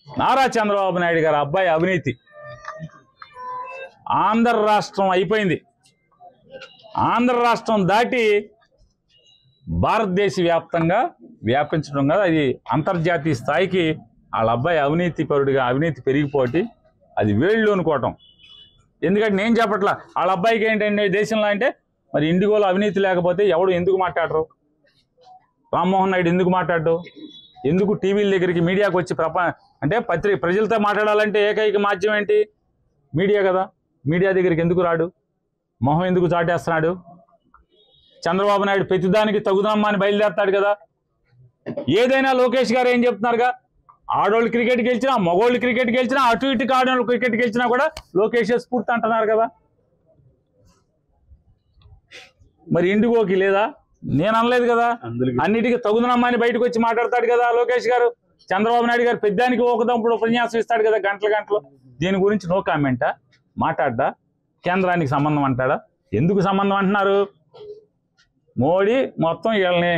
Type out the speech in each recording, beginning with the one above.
నారా చంద్రబాబు నాయుడు గారు అబ్బాయి అవినీతి ఆంధ్ర రాష్ట్రం అయిపోయింది. ఆంధ్ర రాష్ట్రం దాటి భారతదేశ వ్యాప్తంగా వ్యాపించడం కదా, అది అంతర్జాతీయ స్థాయికి వాళ్ళ అబ్బాయి అవినీతి పరుడిగా అవినీతి పెరిగిపోటి అది వేళ్ళు అనుకోవటం. ఎందుకంటే నేను చెప్పట్లా వాళ్ళ అబ్బాయికి ఏంటంటే దేశంలో అంటే మరి ఇండిగోలో అవినీతి లేకపోతే ఎవడు ఎందుకు మాట్లాడరు? రామ్మోహన్ నాయుడు ఎందుకు మాట్లాడు? ఎందుకు టీవీల దగ్గరికి మీడియాకు వచ్చి అంటే ప్రజలతో మాట్లాడాలంటే ఏకైక మాధ్యమం ఏంటి? మీడియా కదా. మీడియా దగ్గరికి ఎందుకు రాడు? మొహం ఎందుకు చాటేస్తున్నాడు? చంద్రబాబు నాయుడు ప్రతిదానికి తగుదనమ్మా అని బయలుదేరుతాడు కదా. ఏదైనా లోకేష్ గారు ఏం చెప్తున్నారుగా, ఆడోళ్ళు క్రికెట్ గెలిచినా మగోళ్ళు క్రికెట్ గెలిచినా అటు ఇటు ఆడోళ్ళు క్రికెట్ గెలిచినా కూడా లోకేష్ స్ఫూర్తి అంటున్నారు కదా. మరి ఇండిగోకి లేదా? నేను అనలేదు కదా. అన్నిటికీ తగుదనమ్మా అని బయటకు వచ్చి మాట్లాడతాడు కదా లోకేష్ గారు. చంద్రబాబు నాయుడు గారు పెద్దానికి ఒకదంపుడు ఉపన్యాసం ఇస్తాడు కదా గంటలు. దీని గురించి నో కామెంటా? మాట్లాడ్డా? కేంద్రానికి సంబంధం అంటాడా? ఎందుకు సంబంధం అంటున్నారు? మోడీ మొత్తం వీళ్ళని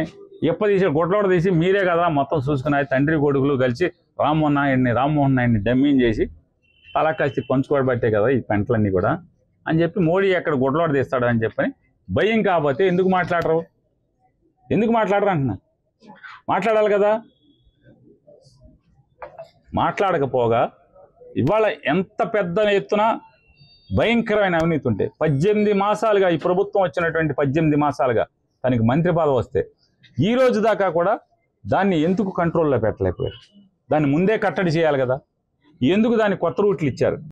ఎప్పదీసి గుడ్లోడ తీసి మీరే కదా మొత్తం చూసుకున్నారు. తండ్రి కొడుకులు కలిసి రామ్మోహన్ నాయుడిని డమ్మింగ్ చేసి తలకాస్తి పంచుకోబట్టే కదా ఈ పెంటలన్నీ కూడా అని చెప్పి మోడీ ఎక్కడ గుడ్లోడ తీస్తాడు అని చెప్పని భయం. కాకపోతే ఎందుకు మాట్లాడరు అంటున్నా. మాట్లాడాలి కదా. మాట్లాడకపోగా ఇవాళ ఎంత పెద్ద ఎత్తున భయంకరమైన అవినీతి ఉంటే 18 మాసాలుగా ఈ ప్రభుత్వం వచ్చినటువంటి 18 మాసాలుగా తనకి మంత్రి పదవి వస్తే ఈ రోజు దాకా కూడా దాన్ని ఎందుకు కంట్రోల్లో పెట్టలేకపోయారు? దాన్ని ముందే కట్టడి చేయాలి కదా. ఎందుకు దాన్ని కొత్త రూట్లు ఇచ్చారు?